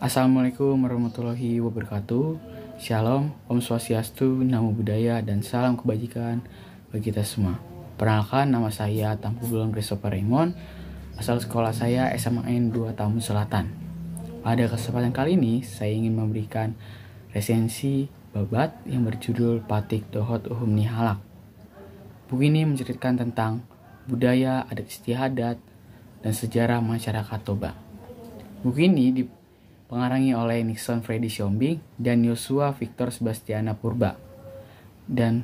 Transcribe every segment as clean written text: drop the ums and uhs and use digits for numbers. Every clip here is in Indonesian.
Assalamualaikum warahmatullahi wabarakatuh. Shalom, Om Swastiastu, Namo Buddhaya, dan salam kebajikan bagi kita semua. Perkenalkan, nama saya Tampu Bulan Christopher Raymond. Asal sekolah saya SMAN 2 Tambun Selatan. Pada kesempatan kali ini, saya ingin memberikan resensi babat yang berjudul Patik Dohot Uhum Nihalak. Buku ini menceritakan tentang budaya, adat istiadat, dan sejarah masyarakat Toba. Buku ini dipengarangi oleh Nixon Freddy Siombing dan Yosua Victor Sebastiana Purba. Dan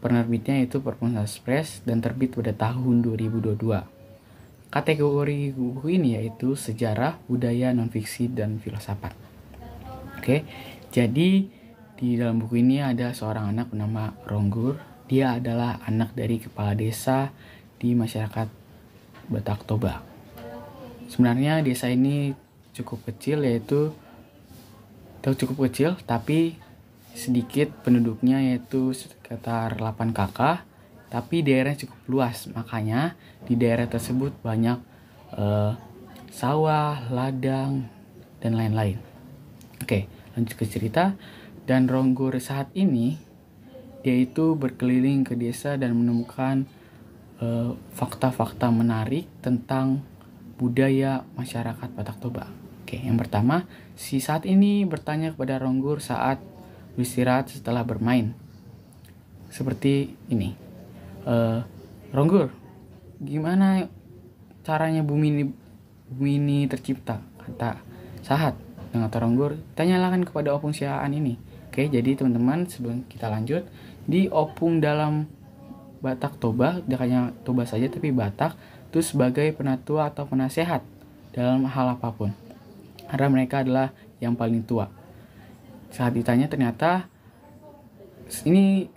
penerbitnya itu Perpustakaan Press dan terbit pada tahun 2022. Kategori buku ini yaitu sejarah, budaya, non-fiksi, dan filsafat. Oke, jadi di dalam buku ini ada seorang anak bernama Ronggur. Dia adalah anak dari kepala desa di masyarakat Batak Toba. Sebenarnya desa ini cukup kecil, tapi sedikit penduduknya, yaitu sekitar 8 kakak, tapi daerahnya cukup luas. Makanya di daerah tersebut banyak sawah, ladang, dan lain-lain. Oke, lanjut ke cerita. Dan Ronggur saat ini dia itu berkeliling ke desa dan menemukan fakta-fakta menarik tentang budaya masyarakat Batak Toba. Oke, yang pertama, si saat ini bertanya kepada Ronggur saat beristirahat setelah bermain. Seperti ini. Ronggur, gimana caranya bumi ini tercipta? Kata Sahat. Dengan kata Ronggur, tanyakan kepada Opung Siaan ini. Oke, jadi teman-teman, sebelum kita lanjut, di Opung dalam Batak Toba, tidak hanya Toba saja tapi Batak, itu sebagai penatua atau penasehat dalam hal apapun. Karena mereka adalah yang paling tua. Saat ditanya ternyata ini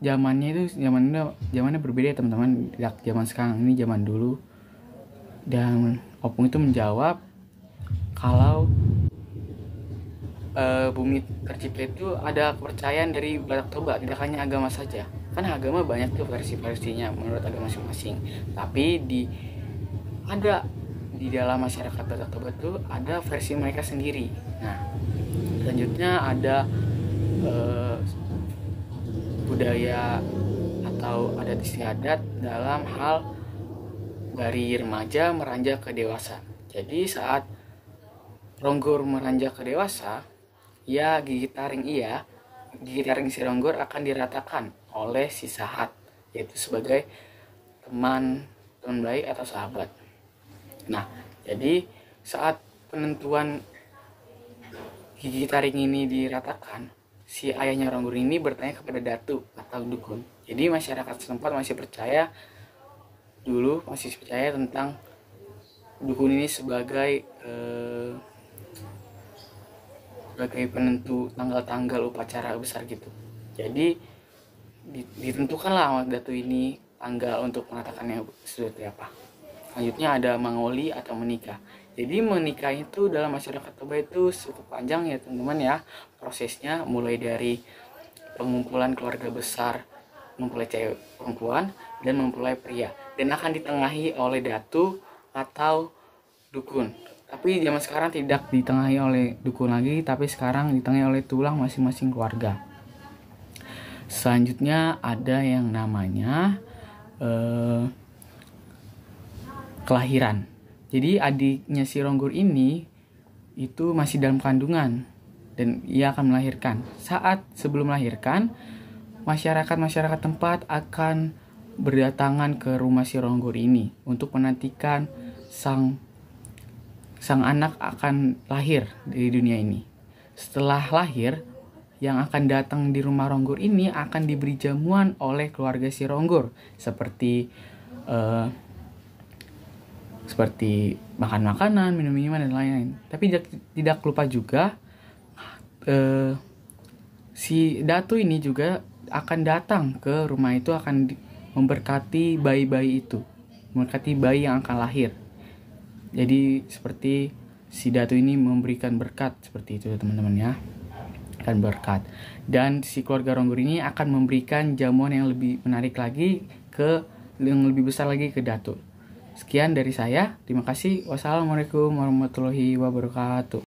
zamannya berbeda, teman-teman. Tidak zaman sekarang, ini zaman dulu. Dan Opung itu menjawab kalau bumi tercipta itu ada kepercayaan dari Batak Toba, tidak hanya agama saja. Kan agama banyak tuh versi-versinya menurut agama masing-masing. Tapi di dalam masyarakat Batak Toba itu ada versi mereka sendiri. Nah, selanjutnya ada budaya atau adat istiadat dalam hal dari remaja meranjak ke dewasa. Jadi saat Ronggur meranjak ke dewasa, gigi taring si Ronggur akan diratakan oleh si Sahat, yaitu sebagai teman baik atau sahabat. Nah, jadi saat penentuan gigi taring ini diratakan, si ayahnya Ronggur ini bertanya kepada datu atau dukun. Jadi masyarakat setempat masih percaya tentang dukun ini sebagai penentu tanggal-tanggal upacara besar gitu. Jadi ditentukanlah sama datu ini tanggal untuk mengatakannya seperti apa. Selanjutnya ada mangoli atau menikah. Jadi menikah itu dalam masyarakat Toba itu cukup panjang ya teman-teman ya. Prosesnya mulai dari pengumpulan keluarga besar, mempelai cewek perempuan dan mempelai pria, dan akan ditengahi oleh datu atau dukun. Tapi zaman sekarang tidak ditengahi oleh dukun lagi, tapi sekarang ditengahi oleh tulang masing-masing keluarga. Selanjutnya ada yang namanya kelahiran. Jadi adiknya si Ronggur ini itu masih dalam kandungan dan ia akan melahirkan. Sebelum melahirkan, masyarakat tempat akan berdatangan ke rumah si Ronggur ini untuk menantikan sang anak akan lahir dari dunia ini. Setelah lahir, yang akan datang di rumah Ronggur ini akan diberi jamuan oleh keluarga si Ronggur, seperti makan makanan, minum minuman, dan lain-lain. Tapi tidak lupa juga si datu ini juga akan datang ke rumah itu, akan memberkati bayi yang akan lahir. Jadi seperti si datu ini memberikan berkat seperti itu teman-teman ya, akan berkat. Dan si keluarga Ronggur ini akan memberikan jamuan yang lebih menarik lagi yang lebih besar lagi ke datu. Sekian dari saya, terima kasih. Wassalamualaikum warahmatullahi wabarakatuh.